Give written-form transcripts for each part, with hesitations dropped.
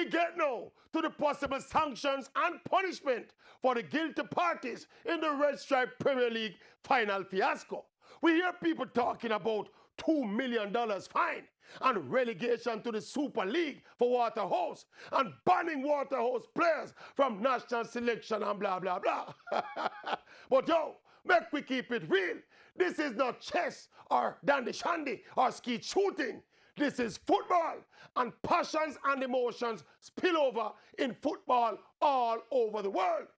get now to the possible sanctions and punishment for the guilty parties in the Red Stripe Premier League final fiasco. We hear people talking about $2 million fine and relegation to the Super League for Waterhouse and banning Waterhouse players from national selection and blah, blah, blah. But yo, make we keep it real. This is not chess or dandy shandy or skeet shooting. This is football, and passions and emotions spill over in football all over the world.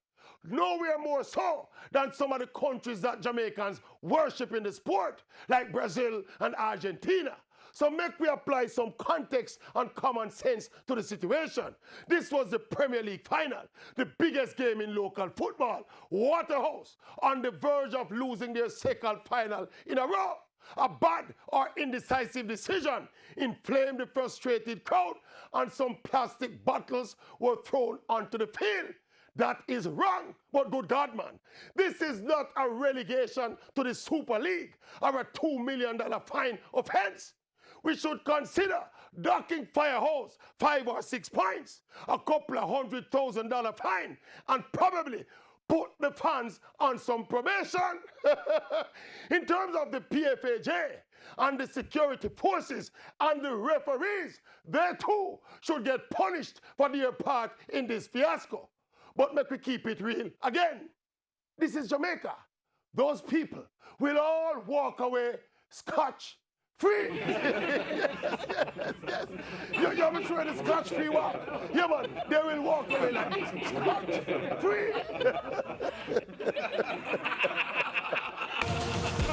Nowhere more so than some of the countries that Jamaicans worship in the sport, like Brazil and Argentina. So make we apply some context and common sense to the situation. This was the Premier League final, the biggest game in local football. Waterhouse on the verge of losing their second final in a row. A bad or indecisive decision inflamed the frustrated crowd, and some plastic bottles were thrown onto the field. That is wrong, but good God, man. This is not a relegation to the Super League or a $2 million fine offense. We should consider docking Firehouse 5 or 6 points, a couple of $100,000 fine, and probably put the fans on some probation. In terms of the PFAJ and the security forces and the referees, they too should get punished for their part in this fiasco. But make we keep it real. Again, this is Jamaica. Those people will all walk away scotch free. Yes. You ever try the scotch free walk? Yeah, man, they will walk away like this. Scotch free.